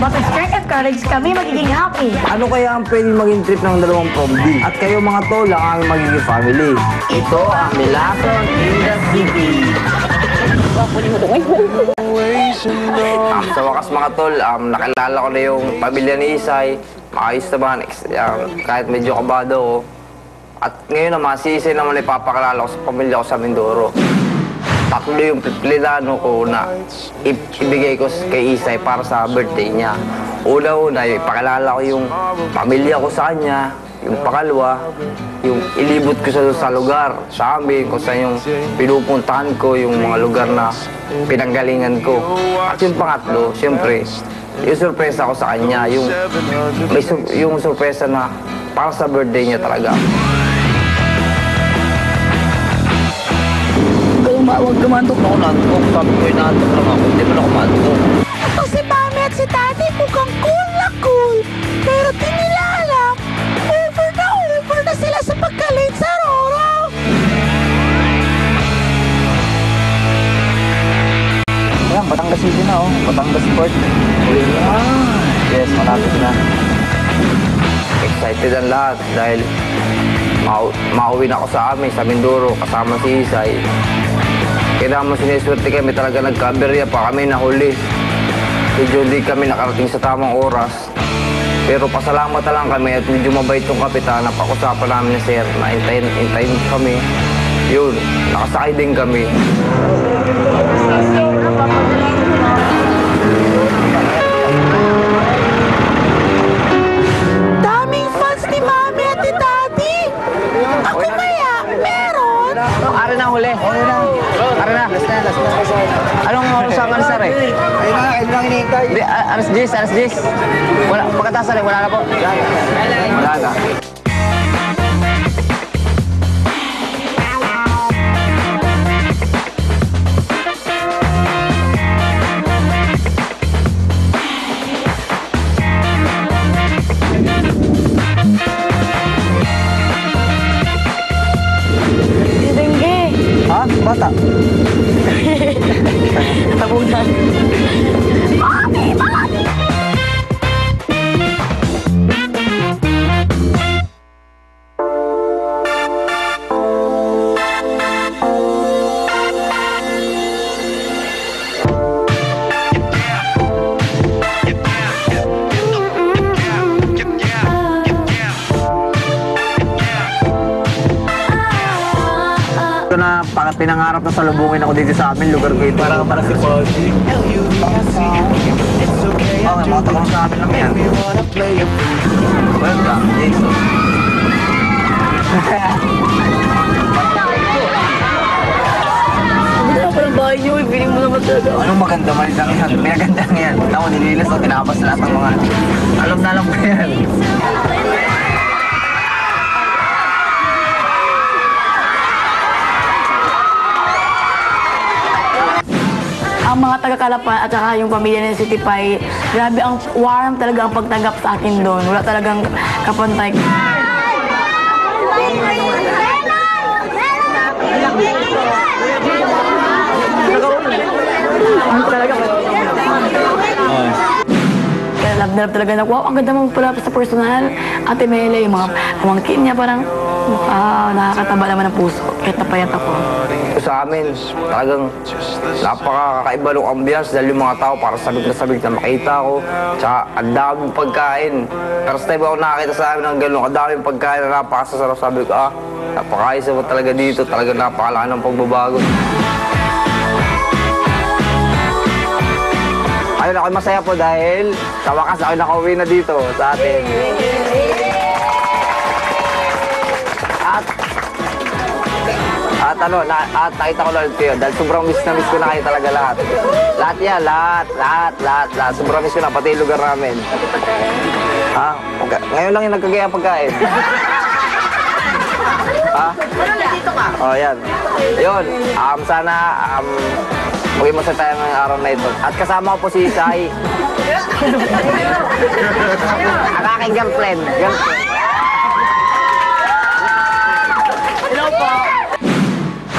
But with strength and courage, kami magiging happy. Ano kaya ang pwedeng maging trip ng dalawang prom D? At kayo mga tol ang aming magiging family. Ito ang Milason in the City. Sa wakas mga tol, nakilala ko na yung pamilya ni Isay. Maayos naman, kahit medyo kabado ko. At ngayon naman, si Isay naman ay papakilala ko sa pamilya ko sa Mindoro. Tatlo yung plano ko na ibigay ko kay Isay para sa birthday niya. Una-una, ipakilala ko yung pamilya ko sa kanya. Yung pangalawa, yung ilibot ko sa lugar, sa amin, kung saan yung pinupuntahan ko, yung mga lugar na pinanggalingan ko. At yung pangatlo, siyempre, yung surpresa ko sa kanya, yung surpresa na para sa birthday niya talaga. Huwag kumantok na ako nantok. Sabi ko yung nantok lang ako, hindi mo na kumantok. Ito si Mami at si Daddy mukhang cool na cool. Pero di nila alam, over na sila sa pagka-late sa Aurora. Ayan, Batangas City na oh. Batangas Port. Yes, malapit na. Excited ang lahat dahil mauwi na ako sa amin, sa Mindoro, kasama si Isay. Kaya naman sineswerte kami talaga nagka-aberya pa kami nahuli. Medyo hindi kami nakarating sa tamang oras. Pero pasalamat na lang kami at medyo mabait yung kapitan. Napakusapan namin ni Sir na intayin kami. Yun, nakasakay din kami. Daming fans ni Mami at ni Daddy. Ako kaya, meron. Ari na huli. Ari na. Anong usapan ni Sir eh? Ayun na, ayun lang hinihintay. Alas 10. Wala, pagkatapos rin, wala na po. Wala na. Ha? Bata? Tabunan. Ito na pinangarap na salubungin ako dito sa amin, lugar ko ito. Para si Paulzy. Oo, mga takong sa amin lang yan. Welcome, Jason. Parang bahay niyo, feeling mo naman talaga. Anong maganda malitang yan? Pinaganda yan. Ako nililis o tinabas lahat ng mga... Alam na alam ko yan. Ang mga taga-Kalapan at saka yung pamilya ng City Pie, grabe ang warm talaga ang pagtanggap sa akin doon. Wala talagang kapantay. Ano talaga? Kaya love na love talaga na, wow, ang ganda mo pala sa personal. Ate Mele, yung mga pamangkin niya parang, nakakataba naman ng puso. Kahit napayat ako. Sa amin, talagang napakakaiba ng ambiance dahil yung mga tao para sabik na makita ko. Tsaka ang daming pagkain. First time ako nakakita sa amin ng gano'n, ang daming pagkain na napakasasarap. Sabi ko, napakaisa mo talaga dito, talagang napakalaki ng pagbabago. Ayun, ako'y masaya po dahil sa wakas ako'y nakauwi na dito sa atin. At nakita ko lang kayo dahil sobrang miss ko na kayo talaga lahat. Lahat yan, lahat. Sobrang miss ko na, pati yung lugar namin. Ha? Okay. Ngayon lang yung nagkagaya pagkain. Ha? Dito ka. Oh, yan. Yun, sana, maging masaya tayo ngayong araw na ito. At kasama ko po si Isay. Ang aking girlfriend. Hello po.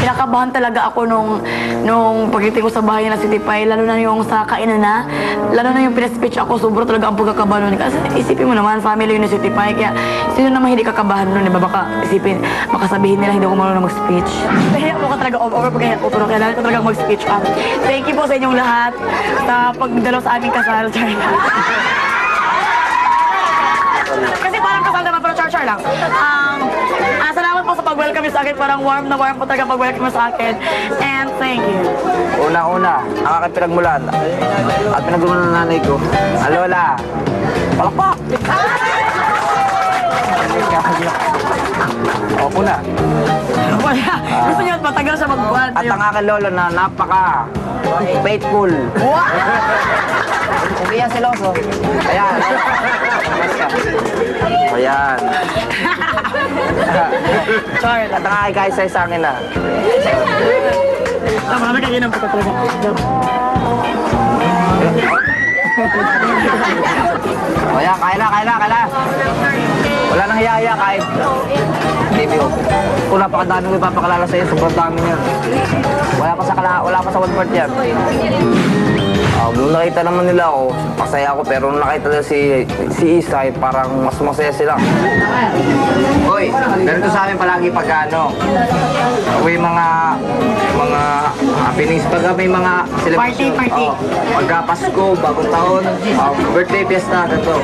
kinakabahan talaga ako nung pagdating ko sa bahay na si Tipay, lalo na yung sa kainan na, lalo na yung pinaspeech ako, sobrang talaga ang pagkakabahan nun. Kasi isipin mo naman, family yun ni si Tipay, kaya sino naman hindi kakabahan nun, diba? Baka isipin, baka sabihin nila hindi ako marunong mag-speech. Kaya mo ka talaga over pagkaya ko, pero kailangan ko talaga mag-speech. Thank you po sa inyong lahat sa pagdalaw sa aming kasal. Kasi parang kasal naman, pero char-char lang. Salamat po sa pag-welcome sa akin. Parang warm na warm po talaga pag-welcome sa akin. And thank you. Una-una, ang aking pinagmulan at pinagmulan ng nanay ko. Alola, palakpak! Opo na. Wala. Gusto niyo matagal siya mag-buwan. At ang aking lolo na napaka faithful. Hindi yan seloso. Ayan. Ayan. Char. At ang aking kaisay sa akin na. Tama na kayo ng puto talaga. Ayan, kaya na. Wala nang hiyaya kahit. TVO. Kung napakadami ko ipapakalala sa'yo, sobrang dami niyan. Wala pa sa 1/4 yan. Nung nakita naman nila ako, pasaya ako, pero nung nakita nila si Isay, parang mas masaya sila. Hoy, ganito sa amin palagi pagkano. May mga happenings, pagka may mga celebration. Party. Pagka Pasko, bagong taon, birthday, fiesta, ganito.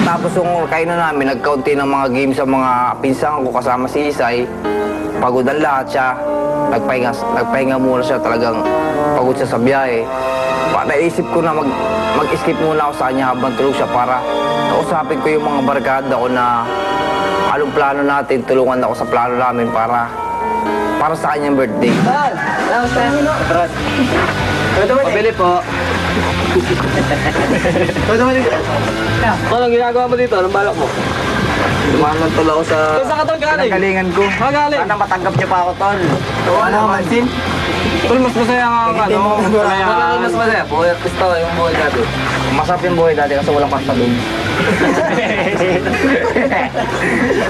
Tapos yung kainan namin, nagkaunti ng mga games sa mga pinsan ko kasama si Isay. Pagod ang lahat siya. Nagpahinga muna siya, talagang pagod siya sa biyahe. Naisip ko na mag-skip muna ako sa kanya habang tulog siya para kausapin ko yung mga barkada ko na anong plano natin, tulungan ako sa plano namin para sa kanyang birthday. Pabili po. Anong ginagawa mo dito? Anong balak mo? Dumaan tol ako sa Saan ka tol galing? pinanggalingan ko. Galing? Sana matanggap niyo pa ako, tol. Ano naman, Sin? Tol, mas masaya nga ang ano. Mas masaya. Buhay at gusto yung buhay dati. Masarap yung buhay dati kasi walang pasta doon.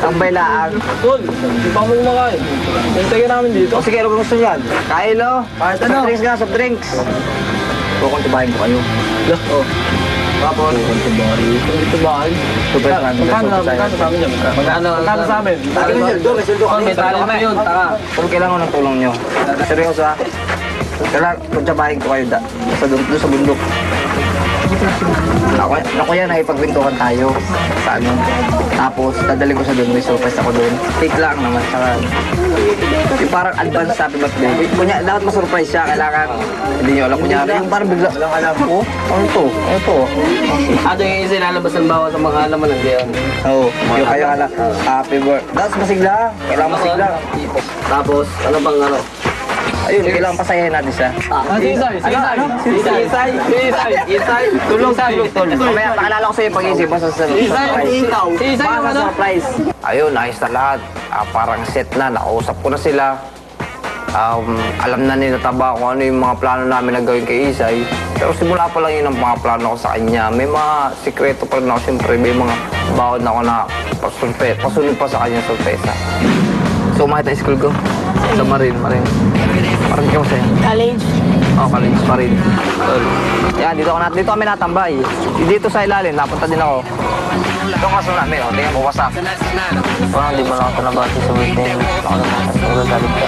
Ang bailaan. Tol, di pa mo kumakain. Hintay ka namin dito. O sige, ano kung gusto niyan? Kain, no? Soft drinks nga, soft drinks. Kukuntubahin ko kayo. Oh. Tapos, Dito ba kayo? Magkano sa amin yan? Magkano sa amin? May talo na yun, taka. kung kailangan ko ng tulong nyo. Seryoso ha? Kailangan, kuntsabahin ko kayo doon sa bundok. Ako yan, nakipagpintukan tayo sa ano. Tapos, dadalhin ko sa doon, may surprise ako doon. Take lang naman, saka yung parang advance happy birthday. Kunya, dapat ma-surprise siya, kailangan, hindi nyo alam kunyari. Yung parang bigla, oh, ano to? Ano to? Ato yung isa lalabas ng bawal sa mga alaman ng gayon. Oo, yung kayo kala, happy birthday. Tapos masigla, kailangan masigla. Tapos, ano bang ano? Ayun, kailangan pasayahin natin siya. Isay. Tulong. Mamaya, pakilala ko sa'yo pag-isip mo sa surprise. Isay yung ano? Surprise. Ayun, ayos na lahat. Parang set na, nakausap ko na sila. Alam na nila taba kung ano yung mga plano namin na gawin kay Isay. Pero simula pa lang yun ang mga plano ko sa kanya. May mga sikreto pa rin ako. Siyempre, may mga bawod na ako na pasunod pa sa kanya sorpresa. So, makita school ko. Sa Marin. Parang ikaw sa'yo. College. College pa rin. Yan, dito kami natambay. Dito sa ilalim, napunta din ako. Ito kaso namin, tingnan mo, wasak. Parang hindi mo lang ito nabati sa weekend. Ako naman, kasi ulo galit ka.